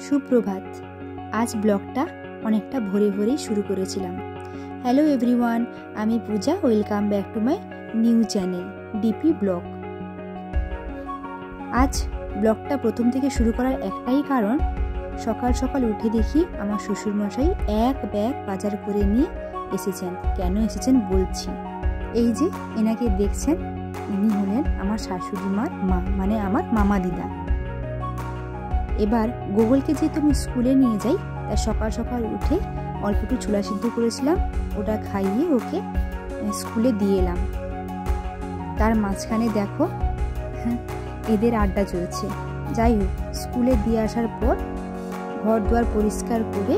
সুপ্রভাত। আজ ব্লগটা অনেকটা ভোরে ভোরেই শুরু করেছিলাম। হ্যালো এভরিওয়ান, আমি Puja. Welcome back to my new channel DP blog. আজ ব্লগটা প্রথম থেকে শুরু করার একটাই কারণ, সকাল সকাল উঠে দেখি আমার শ্বশুরমশাই এক ব্যাগ বাজার করে নিয়ে এসেছেন। কেন এসেছেন বলছি। এই যে এনাকে দেখছেন, ইনি হলেন আমার শাশুড়ি মার মা, মানে আমার মামা দিদা। এবার গোগলকে যেহেতু আমি স্কুলে নিয়ে যাই, তাই সকাল সকাল উঠে অল্প একটু ছোলা সিদ্ধ করেছিলাম, ওটা খাইয়ে ওকে স্কুলে দিয়ে এলাম। তার মাঝখানে দেখো এদের আড্ডা চলছে। যাই হোক, স্কুলে দিয়ে আসার পর ঘর দুয়ার পরিষ্কার করে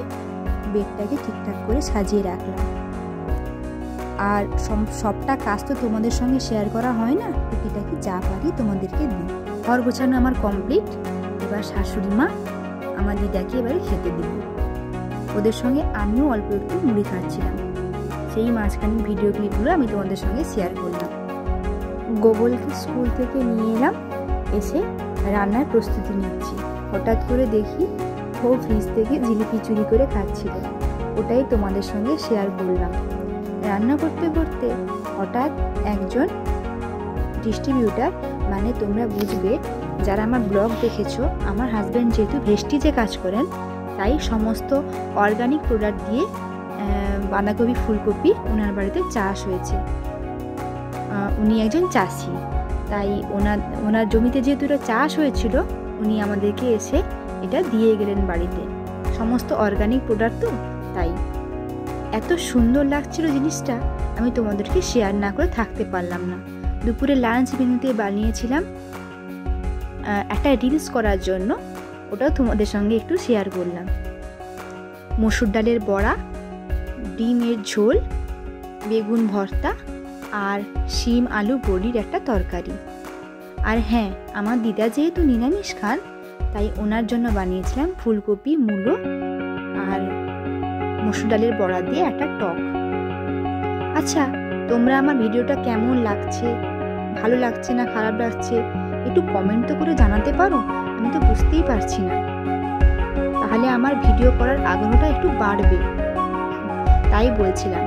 বেডটাকে ঠিকঠাক করে সাজিয়ে রাখলাম। আর সবটা কাজ তো তোমাদের সঙ্গে শেয়ার করা হয় না, টুকিটাকি যা পারি তোমাদেরকে দিই। ঘর গোছানো আমার কমপ্লিট। এবার শাশুড়ি মা আমার দিদাকে এবারে খেতে দিব। ওদের সঙ্গে আমিও অল্প একটু মুড়ি খাচ্ছিলাম। সেই মাঝখানে ভিডিও ক্লিপগুলো আমি তোমাদের সঙ্গে শেয়ার করলাম। গোগলকে স্কুল থেকে নিয়ে এলাম, এসে রান্নার প্রস্তুতি নিচ্ছি। হঠাৎ করে দেখি ও ফ্রিজ থেকে জিলিপি চুরি করে খাচ্ছিল, ওটাই তোমাদের সঙ্গে শেয়ার করলাম। রান্না করতে করতে হঠাৎ একজন ডিস্ট্রিবিউটার, মানে তোমরা বুঝবে যারা আমার ব্লগ দেখেছো, আমার হাজব্যান্ড যেহেতু ভেস্টিজে কাজ করেন, তাই সমস্ত অর্গানিক প্রোডাক্ট দিয়ে বাঁধাকপি ফুলকপি ওনার বাড়িতে চাষ হয়েছে। উনি একজন চাষি, তাই ওনার জমিতে যেহেতু এটা চাষ হয়েছিল, উনি আমাদেরকে এসে এটা দিয়ে গেলেন বাড়িতে। সমস্ত অর্গানিক প্রোডাক্ট তো, তাই এত সুন্দর লাগছিল জিনিসটা, আমি তোমাদেরকে শেয়ার না করে থাকতে পারলাম না। দুপুরে লাঞ্চ মেনুতে বানিয়েছিলাম একটা রিলস করার জন্য, ওটাও তোমাদের সঙ্গে একটু শেয়ার করলাম। মসুর ডালের বড়া, ডিমের ঝোল, বেগুন ভর্তা আর শিম আলু বড়ির একটা তরকারি। আর হ্যাঁ, আমার দিদা যেহেতু নিরামিষ খান, তাই ওনার জন্য বানিয়েছিলাম ফুলকপি, মূলো আর মসুর ডালের বড়া দিয়ে একটা টক। আচ্ছা, তোমরা আমার ভিডিওটা কেমন লাগছে, ভালো লাগছে না খারাপ লাগছে, একটু কমেন্ট তো করে জানাতে পারো। আমি তো বুঝতেই পারছি না, তাহলে আমার ভিডিও করার আগ্রহটা একটু বাড়বে, তাই বলছিলাম।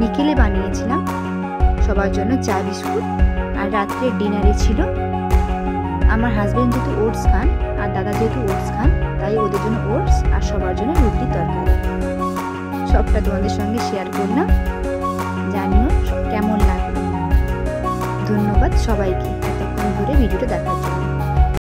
বিকেলে বানিয়েছিলাম সবার জন্য চা বিস্কুট, আর রাত্রে ডিনারে ছিল আমার হাজব্যান্ড যেহেতু ওটস খান আর দাদা যেহেতু ওটস খান, তাই ওদের জন্য ওটস আর সবার জন্য রুটি তরকারি। সবটা তোমাদের সঙ্গে শেয়ার করলাম, জানিও কেমন লাগলো। ধন্যবাদ সবাইকে এতক্ষণ ধরে ভিডিওটা দেখার জন্য।